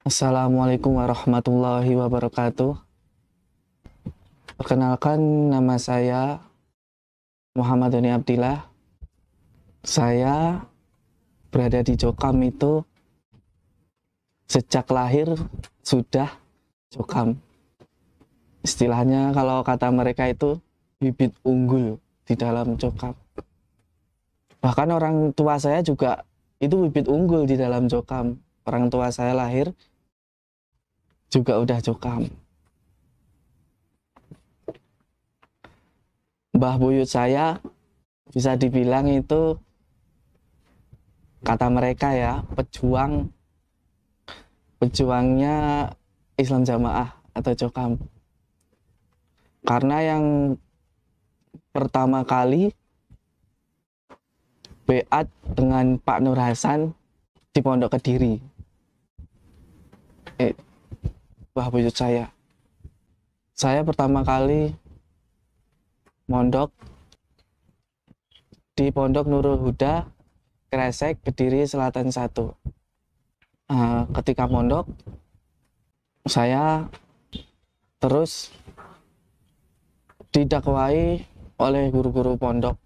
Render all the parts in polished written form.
Assalamualaikum warahmatullahi wabarakatuh. Perkenalkan, nama saya Muhammad Doni Abdillah. Saya berada di Jokam itu sejak lahir sudah Jokam. Istilahnya kalau kata mereka itu bibit unggul di dalam Jokam. Bahkan orang tua saya juga itu bibit unggul di dalam Jokam. Orang tua saya lahir juga udah Jokam. Mbah buyut saya bisa dibilang itu, kata mereka ya, pejuangnya Islam Jamaah atau Jokam. Karena yang pertama kali beat dengan Pak Nur Hasan di Pondok Kediri. Mbah buyut saya pertama kali mondok di Pondok Nurul Huda, Kresek, Kediri Selatan 1. Ketika mondok, saya terus didakwai oleh guru-guru pondok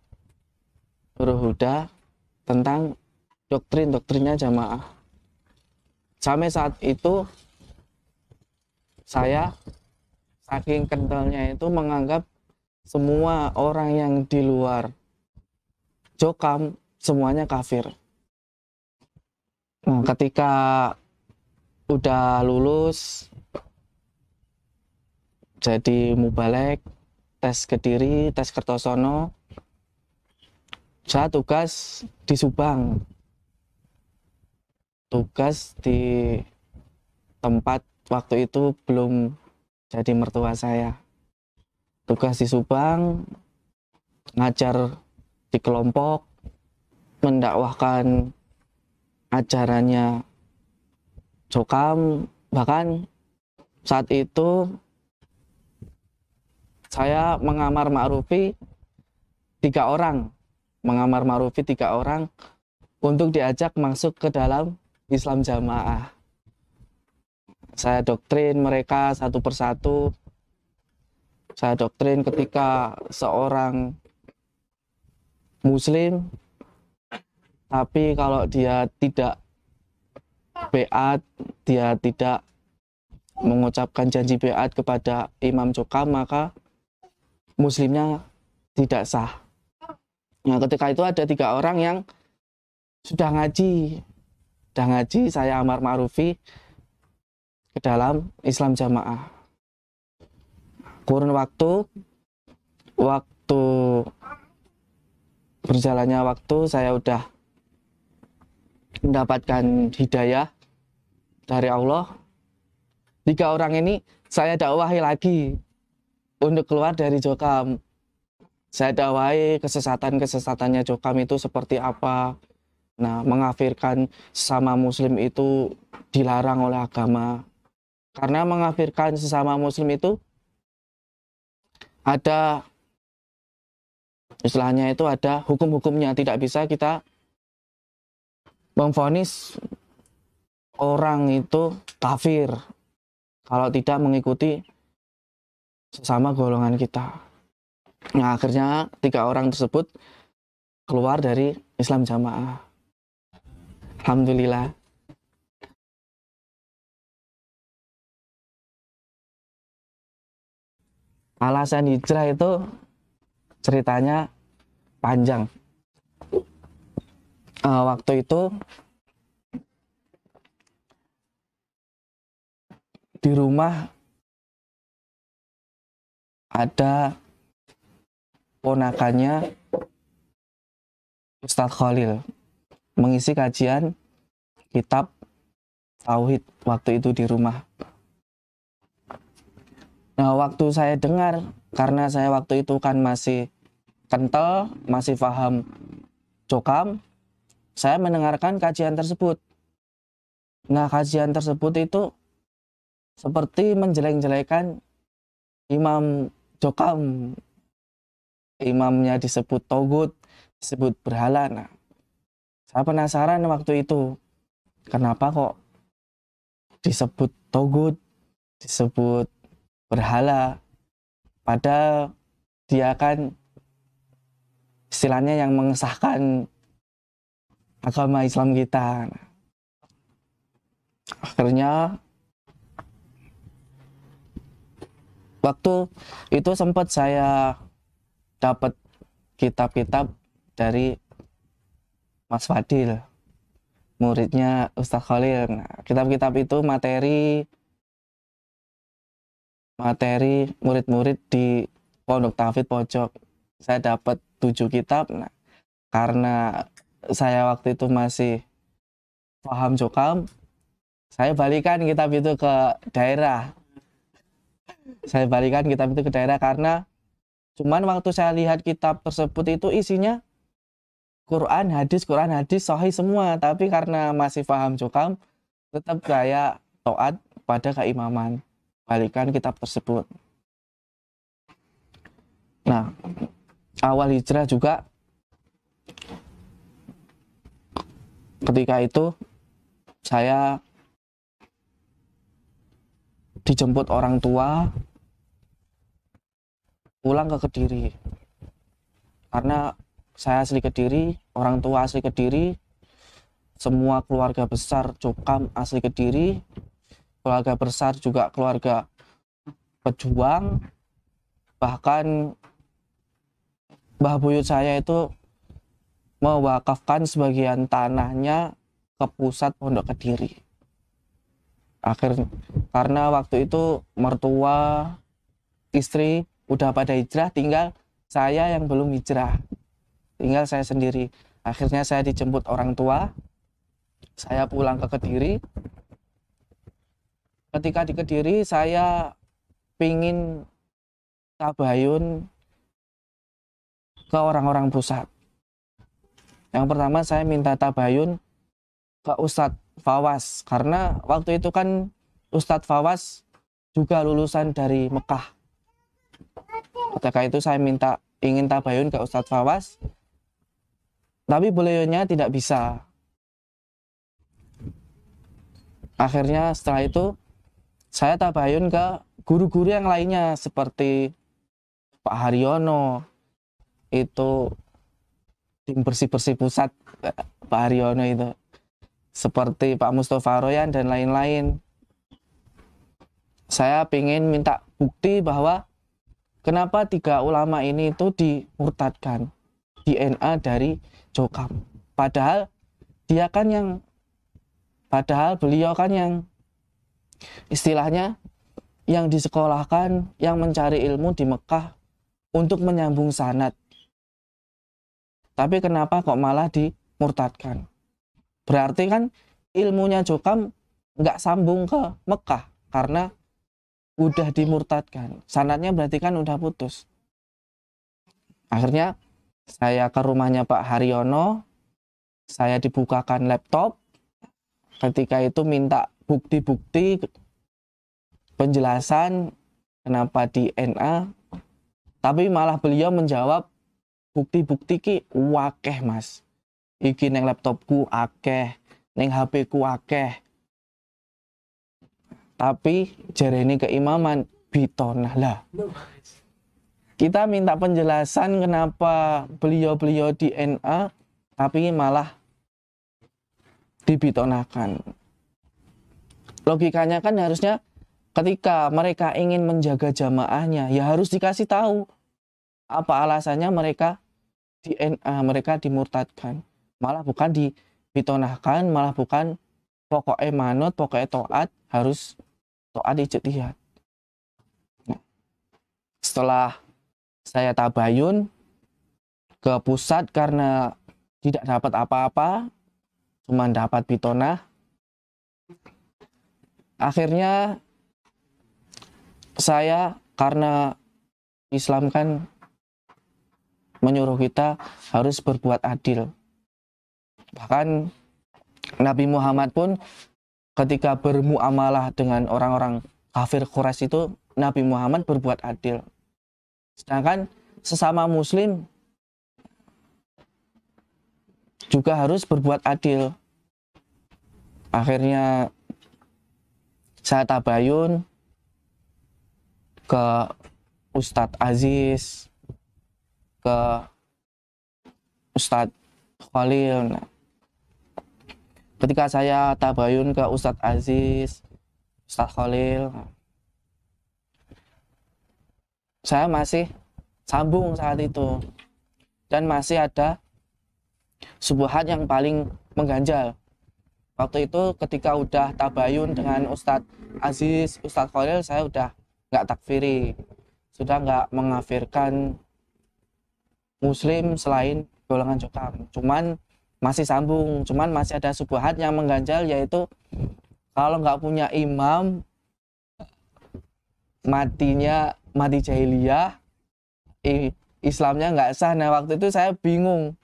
Nurul Huda tentang doktrinnya jamaah. Sampai saat itu saya saking kentalnya itu menganggap semua orang yang di luar Jokam semuanya kafir. Nah, ketika udah lulus jadi mubalek, tes Kediri, tes Kertosono, saya tugas di Subang. Tugas di tempat waktu itu belum jadi mertua saya. Tugas di Subang, ngajar di kelompok, mendakwahkan ajarannya Jokam. Bahkan saat itu saya mengamar ma'rufi 3 orang untuk diajak masuk ke dalam Islam Jamaah. Saya doktrin mereka satu persatu. Saya doktrin ketika seorang muslim, tapi kalau dia tidak beat, dia tidak mengucapkan janji beat kepada Imam Jokam, maka muslimnya tidak sah. Nah, ketika itu ada 3 orang yang sudah ngaji, saya amar ma'rufi ke dalam Islam Jamaah. Kurun waktu berjalannya waktu, saya udah mendapatkan hidayah dari Allah. 3 orang ini saya dakwahi lagi untuk keluar dari Jokam. Saya dakwahi kesesatannya Jokam itu seperti apa. Nah, mengafirkan sesama muslim itu dilarang oleh agama. Karena mengafirkan sesama muslim itu ada istilahnya, itu ada hukum-hukumnya. Tidak bisa kita memvonis orang itu kafir kalau tidak mengikuti sesama golongan kita. Nah, akhirnya 3 orang tersebut keluar dari Islam Jamaah. Alhamdulillah. Alasan hijrah itu ceritanya panjang. Waktu itu di rumah ada ponakannya Ustadz Khalil mengisi kajian kitab tauhid waktu itu di rumah. Nah, waktu saya dengar, karena saya waktu itu kan masih kental, masih paham Jokam, saya mendengarkan kajian tersebut. Nah, kajian tersebut itu seperti menjelek-jelekan Imam Jokam. Imamnya disebut togut, disebut berhala. Nah, saya penasaran waktu itu, kenapa kok disebut togut, disebut berhala, padahal dia kan istilahnya yang mengesahkan agama Islam kita. Akhirnya waktu itu sempat saya dapat kitab-kitab dari Mas Fadil, muridnya Ustadz Khalil. Nah, kitab-kitab itu materi murid-murid di Pondok Tauhid Pojok. Saya dapat 7 kitab. Nah, karena saya waktu itu masih paham Jokam, saya balikan kitab itu ke daerah. Karena cuman waktu saya lihat kitab tersebut itu isinya Quran, hadis, sahih semua. Tapi karena masih paham Jokam, tetap saya taat pada keimaman, balikan kitab tersebut. Nah, awal hijrah juga ketika itu saya dijemput orang tua pulang ke Kediri. Karena saya asli Kediri, orang tua asli Kediri, semua keluarga besar Jokam asli Kediri, keluarga besar juga keluarga pejuang. Bahkan Mbah Buyut saya itu mewakafkan sebagian tanahnya ke pusat Pondok Kediri. Karena waktu itu mertua, istri udah pada hijrah, tinggal saya yang belum hijrah, tinggal saya sendiri. Akhirnya saya dijemput orang tua, saya pulang ke Kediri. Ketika di Kediri saya pingin tabayun ke orang-orang pusat. Yang pertama saya minta tabayun ke Ustadz Fawaz, karena waktu itu kan Ustadz Fawaz juga lulusan dari Mekah. Ketika itu saya ingin tabayun ke Ustadz Fawaz, tapi beliaunya tidak bisa. Akhirnya setelah itu saya tabayun ke guru-guru yang lainnya seperti Pak Haryono, itu tim bersih-bersih pusat Pak Haryono itu, seperti Pak Mustafa Royan dan lain-lain. Saya ingin minta bukti bahwa kenapa 3 ulama ini itu dimurtadkan, DNA dari Jokam. Padahal beliau kan yang istilahnya yang disekolahkan, yang mencari ilmu di Mekah untuk menyambung sanad. Tapi kenapa kok malah dimurtadkan? Berarti kan ilmunya Jokam nggak sambung ke Mekah karena udah dimurtadkan. Sanadnya berarti kan udah putus. Akhirnya saya ke rumahnya Pak Haryono, saya dibukakan laptop. Ketika itu minta bukti-bukti penjelasan kenapa DNA, tapi malah beliau menjawab, bukti-bukti ki wakeh mas, iki neng laptopku akeh, neng HP ku akeh, tapi jarene keimaman bitonah lah. Kita minta penjelasan kenapa beliau-beliau DNA tapi malah dibitonahkan. Logikanya kan harusnya ketika mereka ingin menjaga jamaahnya, ya harus dikasih tahu apa alasannya mereka DNA mereka dimurtadkan. Malah bukan dibitonahkan, malah bukan pokoknya manut, pokoknya toat, harus toat ijtihad. Nah, setelah saya tabayun ke pusat karena tidak dapat apa-apa, cuma dapat bitonah. Akhirnya saya, karena Islam kan menyuruh kita harus berbuat adil. Bahkan Nabi Muhammad pun ketika bermuamalah dengan orang-orang kafir Quraisy itu, Nabi Muhammad berbuat adil. Sedangkan sesama muslim juga harus berbuat adil. Akhirnya Saya tabayun ke Ustadz Aziz, ke Ustadz Khalil. Nah, ketika saya tabayun ke Ustadz Aziz, Ustadz Khalil, saya masih sambung saat itu, dan masih ada subuhat yang paling mengganjal. Waktu itu ketika udah tabayun dengan Ustadz Aziz, Ustadz Khalil, saya udah nggak takfiri, sudah nggak mengafirkan muslim selain golongan Jokam. Cuman masih sambung, cuman masih ada subuhat yang mengganjal, yaitu kalau nggak punya imam, matinya mati jahiliyah, Islamnya nggak sah. Nah waktu itu saya bingung,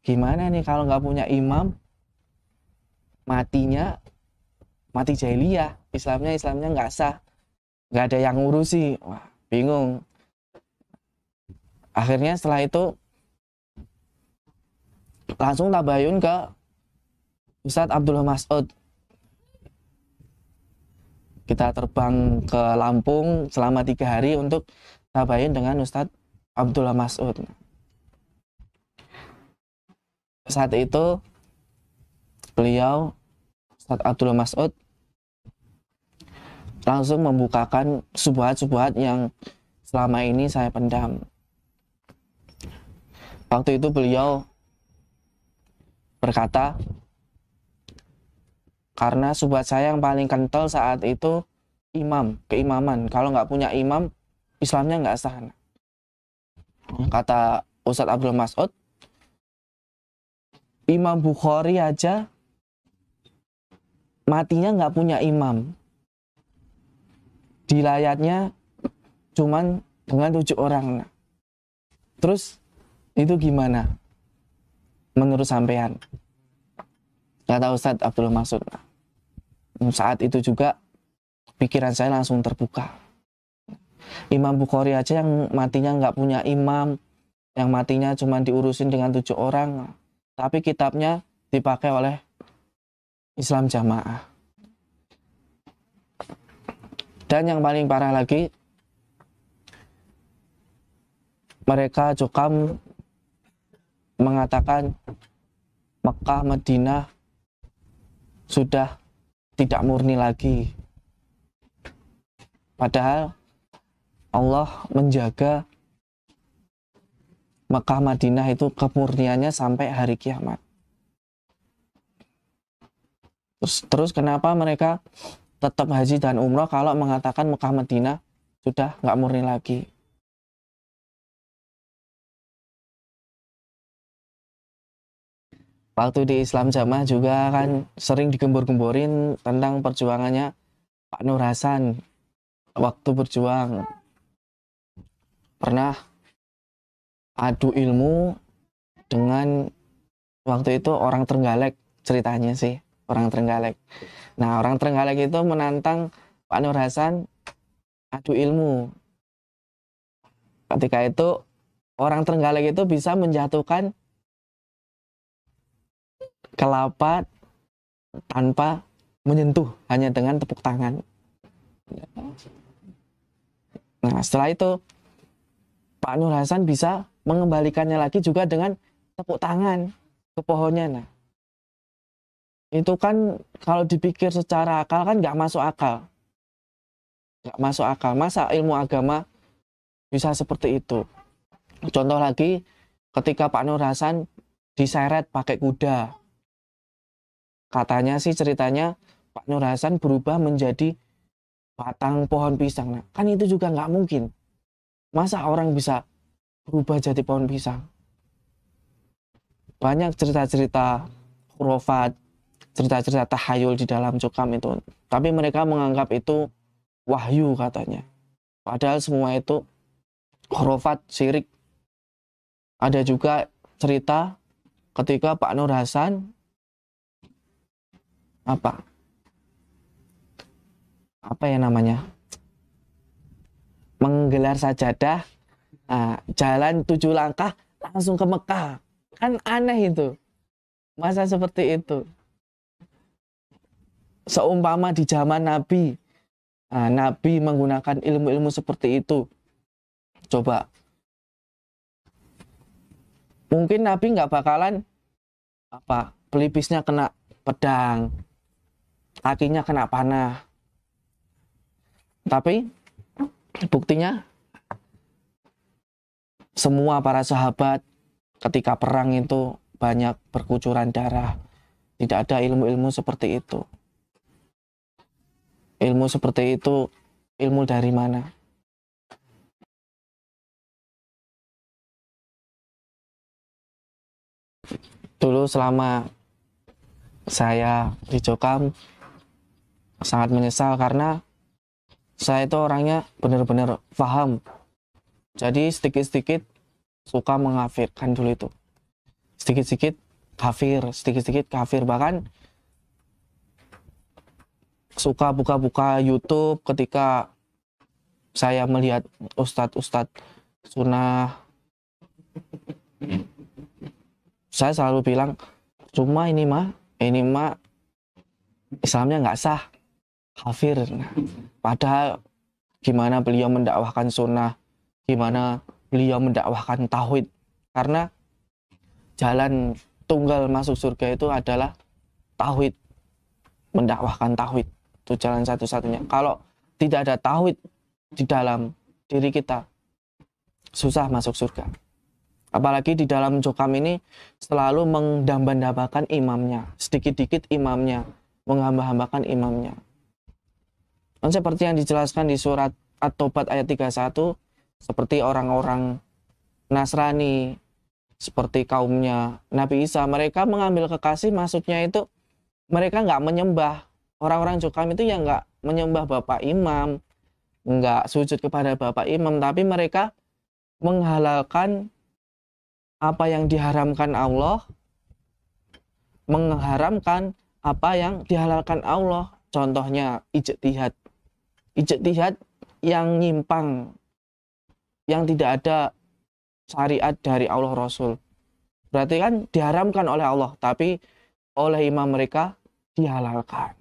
gimana nih kalau nggak punya imam, matinya mati jahiliyah, Islamnya nggak sah, nggak ada yang ngurusi. Wah, bingung. Akhirnya setelah itu langsung tabayun ke Ustadz Abdullah Mas'ud. Kita terbang ke Lampung selama 3 hari untuk tabayun dengan Ustadz Abdullah Mas'ud. Saat itu beliau, Ustadz Abdullah Mas'ud, langsung membukakan subuhat-subuhat yang selama ini saya pendam. Waktu itu beliau berkata, karena subuhat saya yang paling kental saat itu keimaman. Kalau nggak punya imam, Islamnya nggak sah. Kata Ustadz Abdul Mas'ud, Imam Bukhari aja matinya nggak punya imam. Dilayatnya cuman dengan 7 orang. Terus itu gimana menurut sampean? Kata Ustadz Abdul Mas'ud. Saat itu juga pikiran saya langsung terbuka. Imam Bukhari aja yang matinya nggak punya imam, yang matinya cuma diurusin dengan 7 orang, tapi kitabnya dipakai oleh Islam Jamaah. Dan yang paling parah lagi, mereka Jokam mengatakan Mekah, Madinah sudah tidak murni lagi. Padahal Allah menjaga Mekah, Madinah itu kemurniannya sampai hari kiamat. Terus kenapa mereka tetap haji dan umroh kalau mengatakan Mekah, Madinah sudah nggak murni lagi? Waktu di Islam Jamaah juga kan sering digembor-gemborin tentang perjuangannya Pak Nur Hasan waktu berjuang. Pernah adu ilmu dengan waktu itu orang Trenggalek, ceritanya sih orang Trenggalek. Nah orang Trenggalek itu menantang Pak Nur Hasan adu ilmu. Ketika itu orang Trenggalek itu bisa menjatuhkan kelapa tanpa menyentuh, hanya dengan tepuk tangan. Nah setelah itu Pak Nur Hasan bisa mengembalikannya lagi juga dengan tepuk tangan ke pohonnya. Nah itu kan kalau dipikir secara akal kan nggak masuk akal. Nggak masuk akal, masa ilmu agama bisa seperti itu? Contoh lagi, ketika Pak Nur Hasan diseret pakai kuda. Katanya sih ceritanya Pak Nur Hasan berubah menjadi batang pohon pisang. Nah, kan itu juga nggak mungkin. Masa orang bisa berubah jadi pohon pisang? Banyak cerita-cerita khurafat, cerita-cerita tahayul di dalam Jokam itu. Tapi mereka menganggap itu wahyu katanya. Padahal semua itu khurafat, syirik. Ada juga cerita ketika Pak Nur Hasan apa ya namanya, menggelar sajadah, jalan 7 langkah langsung ke Mekah. Kan aneh itu, masa seperti itu? seumpama di zaman Nabi, nah, Nabi menggunakan ilmu-ilmu seperti itu, coba mungkin Nabi nggak bakalan pelipisnya kena pedang, kakinya kena panah. Tapi buktinya semua para sahabat ketika perang itu banyak berkucuran darah. Tidak ada ilmu-ilmu seperti itu. Ilmu seperti itu, ilmu dari mana? Dulu selama saya di Jokam sangat menyesal karena saya itu orangnya benar-benar paham. Jadi sedikit-sedikit suka mengafirkan dulu itu. Sedikit-sedikit kafir. Bahkan suka buka-buka YouTube ketika saya melihat ustadz-ustadz sunnah. Saya selalu bilang, cuma ini mah Islamnya nggak sah, kafir. Nah, padahal gimana beliau mendakwahkan sunnah, gimana beliau mendakwahkan tauhid. Karena jalan tunggal masuk surga itu adalah tauhid, mendakwahkan tauhid. Itu jalan satu-satunya. Kalau tidak ada tauhid di dalam diri kita, susah masuk surga. Apalagi di dalam Jokam ini selalu mendamba-dambakan imamnya, sedikit-dikit imamnya, menghamba-hambakan imamnya. Dan seperti yang dijelaskan di surat At-Taubat ayat 31, seperti orang-orang Nasrani, seperti kaumnya Nabi Isa, mereka mengambil kekasih, maksudnya itu mereka nggak menyembah. Orang-orang Jokam itu yang nggak menyembah Bapak Imam, nggak sujud kepada Bapak Imam, tapi mereka menghalalkan apa yang diharamkan Allah, mengharamkan apa yang dihalalkan Allah. Contohnya ijtihad yang nyimpang, yang tidak ada syariat dari Allah Rasul. Berarti kan diharamkan oleh Allah, tapi oleh imam mereka dihalalkan.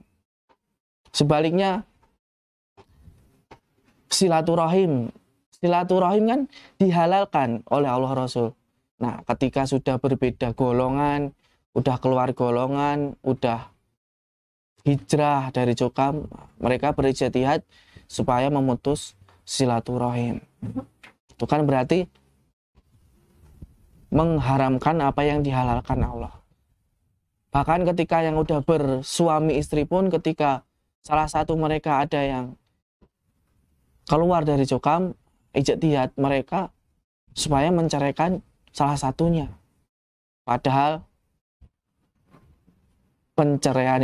Sebaliknya silaturahim kan dihalalkan oleh Allah Rasul. Nah, ketika sudah berbeda golongan, udah keluar golongan, udah hijrah dari Jokam, mereka berijtihad supaya memutus silaturahim. Itu kan berarti mengharamkan apa yang dihalalkan Allah. Bahkan ketika yang udah bersuami istri pun, ketika salah satu mereka ada yang keluar dari Jokam, ijtihad mereka supaya menceraikan salah satunya. Padahal menceraikan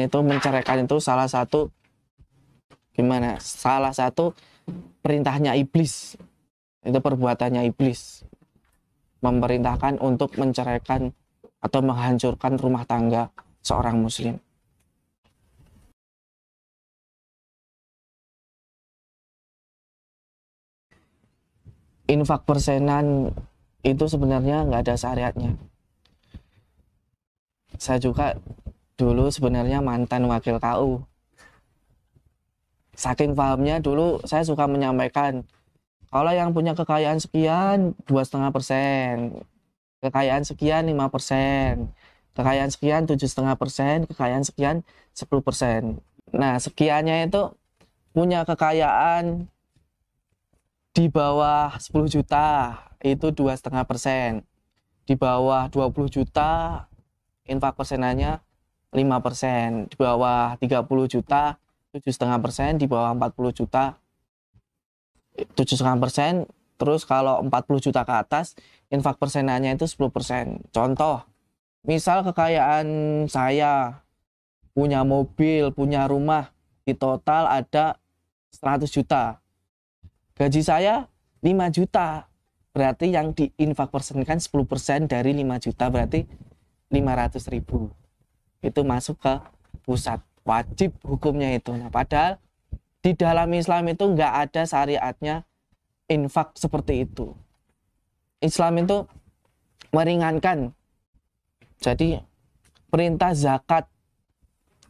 itu salah satu perintahnya iblis. Itu perbuatannya iblis. Memerintahkan untuk menceraikan atau menghancurkan rumah tangga seorang muslim. Infak persenan itu sebenarnya nggak ada syariatnya. Saya juga dulu sebenarnya mantan wakil KU. Saking pahamnya dulu saya suka menyampaikan, kalau yang punya kekayaan sekian 2,5%, kekayaan sekian 5%, kekayaan sekian 7,5%, kekayaan sekian 10%. Nah, sekiannya itu punya kekayaan di bawah 10 juta itu 2,5%. Di bawah 20 juta infak persenannya 5%. Di bawah 30 juta 7,5%. Di bawah 40 juta 7,5%. Terus kalau 40 juta ke atas infak persenannya itu 10%. Contoh, misal kekayaan saya punya mobil, punya rumah, di total ada 100 juta. Gaji saya 5 juta. Berarti yang diinfak persenkan 10% dari 5 juta, berarti 500.000. Itu masuk ke pusat. Wajib hukumnya itu. Nah, padahal di dalam Islam itu nggak ada syariatnya infak seperti itu. Islam itu meringankan. Jadi perintah zakat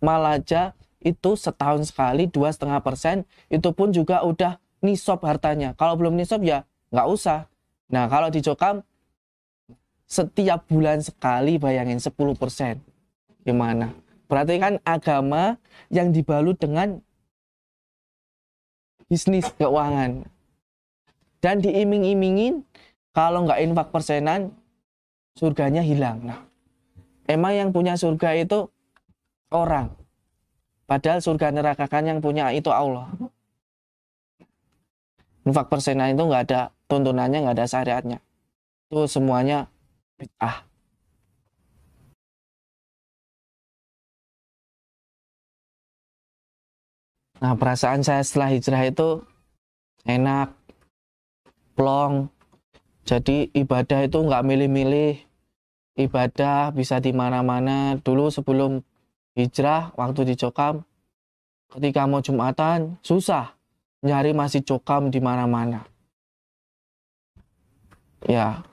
mal aja itu setahun sekali 2,5%, itu pun juga udah nisab hartanya. Kalau belum nisab ya nggak usah. Nah kalau di Jokam setiap bulan sekali, bayangin 10%. Gimana? Berarti kan agama yang dibalut dengan bisnis keuangan. Dan diiming-imingin kalau nggak infak persenan, surganya hilang. Nah, emang yang punya surga itu orang. Padahal surga neraka kan yang punya itu Allah. Infak persenan itu nggak ada tuntunannya, nggak ada syariatnya. Itu semuanya bid'ah. Nah, perasaan saya setelah hijrah itu enak, plong. Jadi ibadah itu nggak milih-milih. Ibadah bisa di mana-mana. Dulu sebelum hijrah, waktu di Jokam, ketika mau Jumatan, susah nyari masjid Jokam di mana-mana. Ya,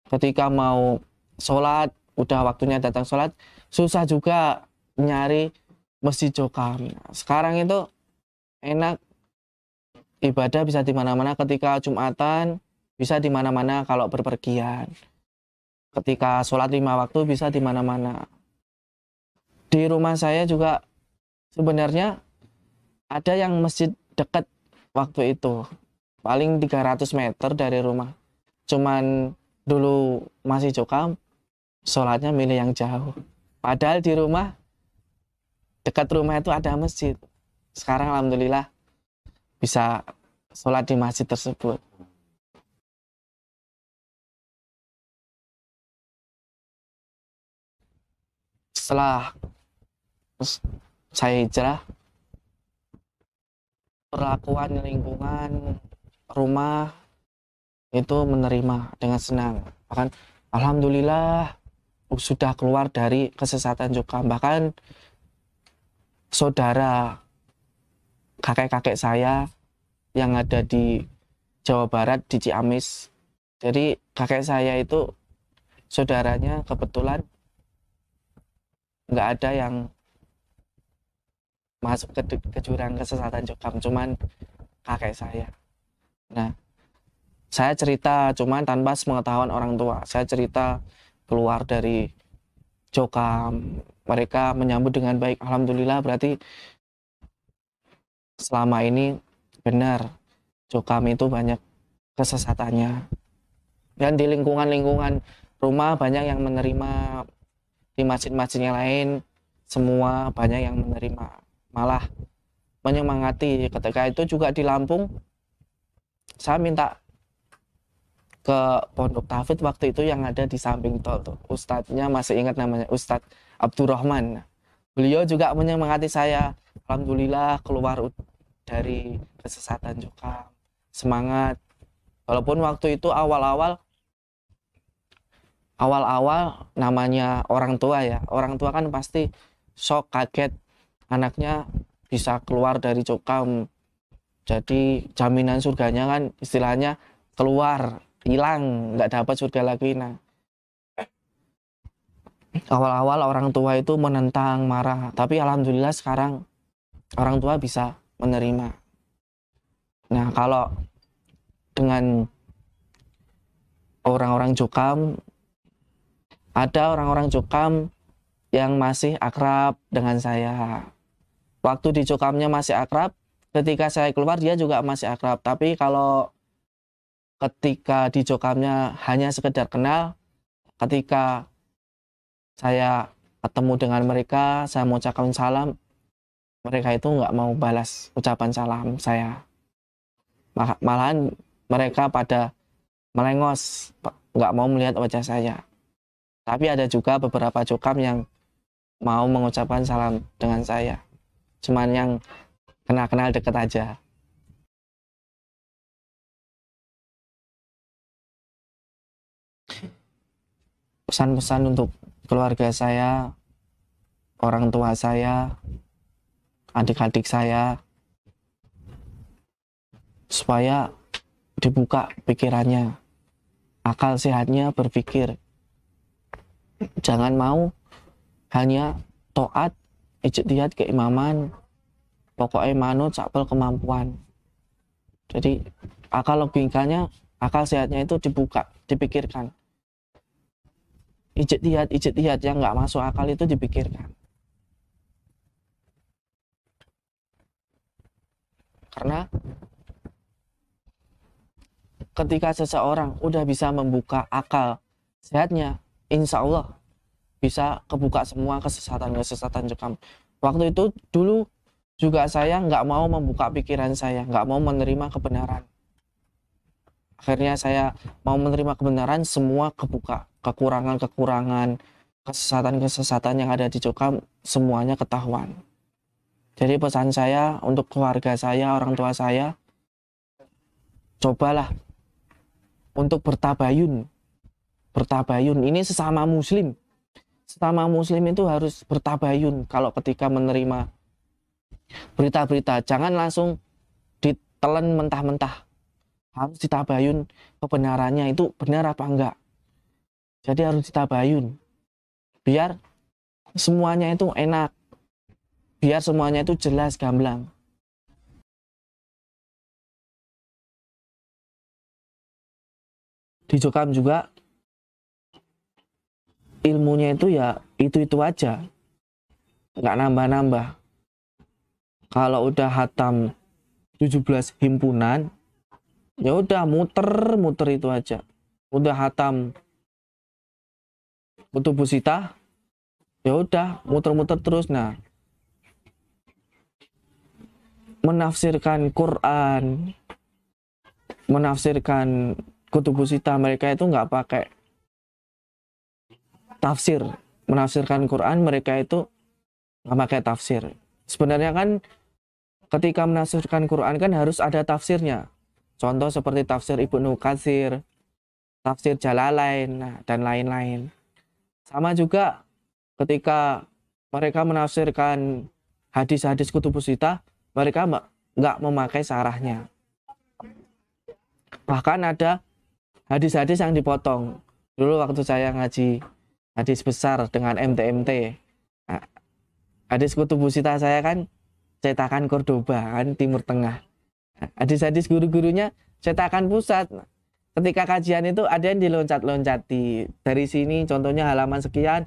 ketika mau sholat, udah waktunya datang sholat, susah juga nyari masjid Jokam. Sekarang itu enak, ibadah bisa di mana-mana. Ketika Jumatan bisa di mana-mana kalau berpergian. Ketika sholat 5 waktu bisa di mana-mana. Di rumah saya juga sebenarnya ada yang masjid dekat waktu itu. Paling 300 meter dari rumah. Cuman dulu masih Jokam, sholatnya milih yang jauh. Padahal di rumah, dekat rumah itu ada masjid. Sekarang alhamdulillah bisa sholat di masjid tersebut. Setelah saya hijrah, perlakuan lingkungan rumah itu menerima dengan senang. Bahkan alhamdulillah sudah keluar dari kesesatan juga. Bahkan saudara kakek-kakek saya yang ada di Jawa Barat, di Ciamis, jadi kakek saya itu saudaranya kebetulan nggak ada yang masuk ke jurang kesesatan Jokam, cuman kakek saya. Nah, saya cerita cuman tanpa sepengetahuan orang tua. Saya cerita keluar dari Jokam, mereka menyambut dengan baik. Alhamdulillah, berarti selama ini benar Jokam itu banyak kesesatannya. Dan di lingkungan-lingkungan rumah banyak yang menerima, di masjid-masjid yang lain semua banyak yang menerima, malah menyemangati. Ketika itu juga di Lampung, saya minta ke pondok tahfidz waktu itu yang ada di samping tol tuh. Ustadznya masih ingat namanya, Ustadz Abdurrahman. Beliau juga menyemangati saya. Alhamdulillah keluar dari kesesatan juga. Semangat. Walaupun waktu itu awal-awal namanya orang tua ya. Orang tua kan pasti shock, kaget anaknya bisa keluar dari Jokam. Jadi jaminan surganya kan istilahnya keluar, hilang, nggak dapat surga lagi. Nah, awal-awal orang tua itu menentang, marah. Tapi alhamdulillah sekarang orang tua bisa menerima. Nah, kalau dengan orang-orang Jokam, ada orang-orang Jokam yang masih akrab dengan saya. Waktu di Jokamnya masih akrab, ketika saya keluar dia juga masih akrab. Tapi kalau ketika di Jokamnya hanya sekedar kenal, ketika saya ketemu dengan mereka, saya mau ucapkan salam, mereka itu nggak mau balas ucapan salam saya. Malahan mereka pada melengos, nggak mau melihat wajah saya. Tapi ada juga beberapa Jokam yang mau mengucapkan salam dengan saya. Cuman yang kenal-kenal deket aja. Pesan-pesan untuk keluarga saya, orang tua saya, adik-adik saya, supaya dibuka pikirannya, akal sehatnya berpikir. Jangan mau hanya taat, ijtihad keimaman, pokoknya manut sakpel kemampuan. Jadi akal logikanya, akal sehatnya itu dibuka, dipikirkan. Ijtihad yang nggak masuk akal itu dipikirkan. Karena ketika seseorang udah bisa membuka akal sehatnya, insya Allah bisa kebuka semua kesesatan Jokam. Waktu itu dulu juga saya nggak mau membuka pikiran saya, nggak mau menerima kebenaran. Akhirnya saya mau menerima kebenaran, semua kebuka. Kekurangan-kekurangan, kesesatan-kesesatan yang ada di Jokam, semuanya ketahuan. Jadi pesan saya untuk keluarga saya, orang tua saya, cobalah untuk bertabayun. Bertabayun, ini sesama muslim. Sesama muslim itu harus bertabayun kalau ketika menerima berita-berita. Jangan langsung ditelan mentah-mentah. Harus ditabayun kebenarannya itu benar apa enggak. Jadi harus ditabayun. Biar semuanya itu enak. Biar semuanya itu jelas, gamblang. Di Jokam juga ilmunya itu ya itu aja, nggak nambah-nambah. Kalau udah hatam 17 himpunan, ya udah muter itu aja. Udah hatam kutubusita, ya udah muter-muter terus. Nah, menafsirkan Quran, menafsirkan kutubusita, mereka itu nggak pakai tafsir. Menafsirkan Quran, mereka itu nggak pakai tafsir. Sebenarnya kan ketika menafsirkan Quran kan harus ada tafsirnya. Contoh seperti tafsir Ibnu Katsir, tafsir Jalalain, dan lain-lain. Sama juga ketika mereka menafsirkan hadis-hadis kutubusita, mereka nggak memakai sarahnya. Bahkan ada hadis-hadis yang dipotong. Dulu waktu saya ngaji hadis besar dengan MTMT, hadis kutubusita saya kan cetakan Cordoba kan Timur Tengah. Hadis-hadis guru-gurunya cetakan pusat. Ketika kajian itu ada yang diloncat-loncati. Dari sini contohnya halaman sekian,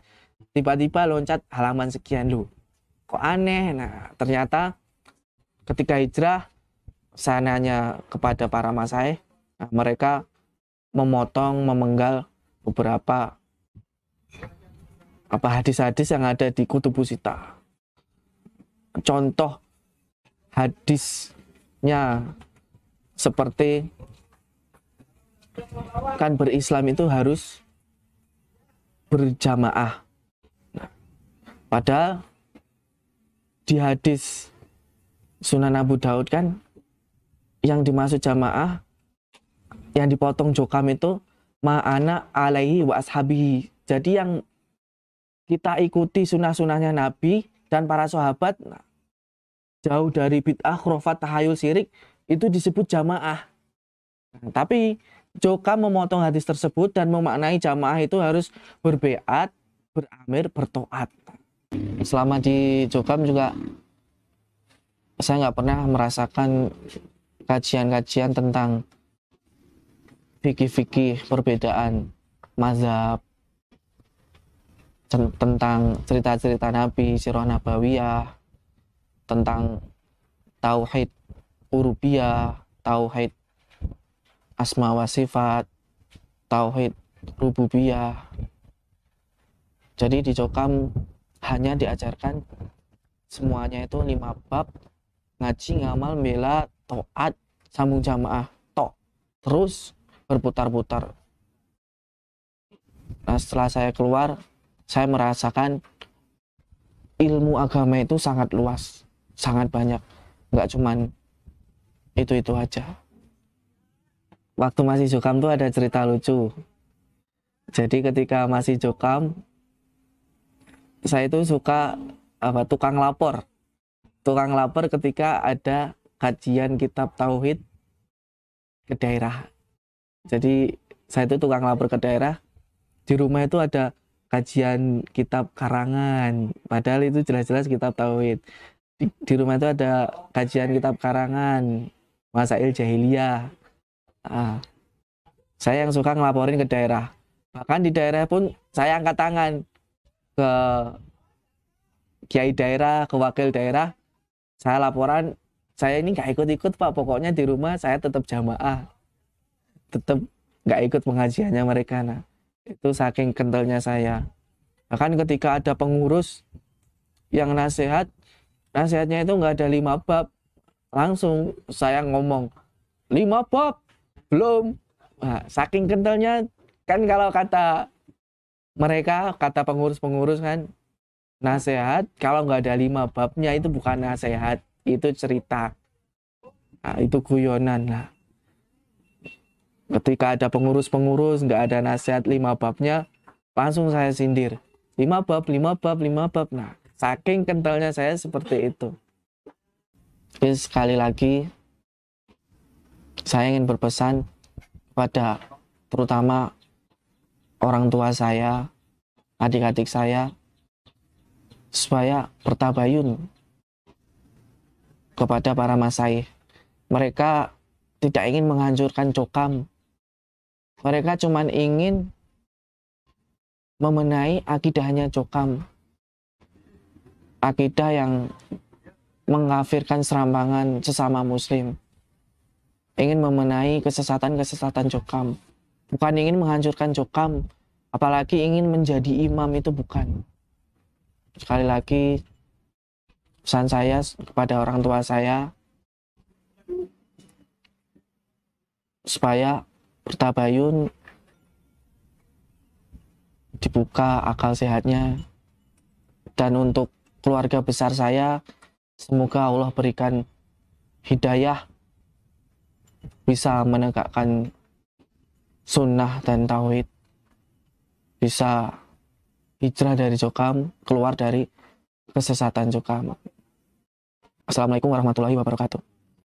tiba-tiba loncat halaman sekian loh. Kok aneh? Nah, ternyata ketika hijrah saya nanya kepada para masyayikh, mereka memotong, memenggal beberapa hadis-hadis yang ada di kutubusita. Contoh hadisnya seperti kan berislam itu harus berjamaah. Padahal di hadis Sunan Abu Daud kan yang dimaksud jamaah, yang dipotong Jokam itu ma'ana alaihi wa ashabihi. Jadi yang kita ikuti sunnah-sunnahnya Nabi dan para sahabat, jauh dari bid'ah, khurafat, tahayul, syirik, itu disebut jamaah. Tapi Jokam memotong hadis tersebut dan memaknai jamaah itu harus berbeat, beramir, bertoat. Selama di Jokam juga saya nggak pernah merasakan kajian-kajian tentang fikih-fikih perbedaan mazhab, tentang cerita-cerita Nabi, sirah nabawiyah, tentang tauhid urubiyah, tauhid asma wa sifat, tauhid rububiyah. Jadi di Jokam hanya diajarkan semuanya itu 5 bab, ngaji, ngamal, bela, toat, sambung jamaah, tok, terus berputar-putar. Nah, setelah saya keluar, saya merasakan ilmu agama itu sangat luas, sangat banyak, nggak cuman itu aja. Waktu masih Jokam tuh ada cerita lucu. Jadi ketika masih Jokam, saya itu suka tukang lapor ketika ada kajian kitab tauhid ke daerah. Jadi saya itu tukang lapor ke daerah, di rumah itu ada kajian kitab karangan, padahal itu jelas-jelas kitab tauhid. Di rumah itu ada kajian kitab karangan, Masail Jahiliyah. Ah, saya yang suka ngelaporin ke daerah. Bahkan di daerah pun saya angkat tangan ke kiai daerah, ke wakil daerah. Saya laporan, saya ini nggak ikut-ikut Pak. Pokoknya di rumah saya tetap jamaah, tetap nggak ikut pengajiannya mereka. Nah, itu saking kentalnya saya. Bahkan ketika ada pengurus yang nasihatnya itu nggak ada 5 bab, langsung saya ngomong 5 bab belum. Nah, saking kentalnya kan, kalau kata mereka, kata pengurus-pengurus kan, nasihat kalau nggak ada 5 babnya itu bukan nasihat, itu cerita. Nah, itu guyonan lah. Ketika ada pengurus-pengurus nggak ada nasihat 5 babnya, langsung saya sindir 5 bab, 5 bab, 5 bab. Nah, saking kentalnya saya seperti itu. Jadi sekali lagi saya ingin berpesan pada terutama orang tua saya, adik-adik saya, supaya bertabayun kepada para masyayikh. Mereka tidak ingin menghancurkan Cokam. Mereka cuma ingin memenahi akidahnya Cokam. Akidah yang mengkafirkan serampangan sesama muslim. Ingin memenahi kesesatan-kesesatan Cokam. Bukan ingin menghancurkan Cokam. Apalagi ingin menjadi imam, itu bukan. Sekali lagi, pesan saya kepada orang tua saya, supaya bertabayun, dibuka akal sehatnya. Dan untuk keluarga besar saya, semoga Allah berikan hidayah, bisa menegakkan sunnah dan tauhid, bisa hijrah dari Cokam, keluar dari kesesatan Cokam. Assalamualaikum warahmatullahi wabarakatuh.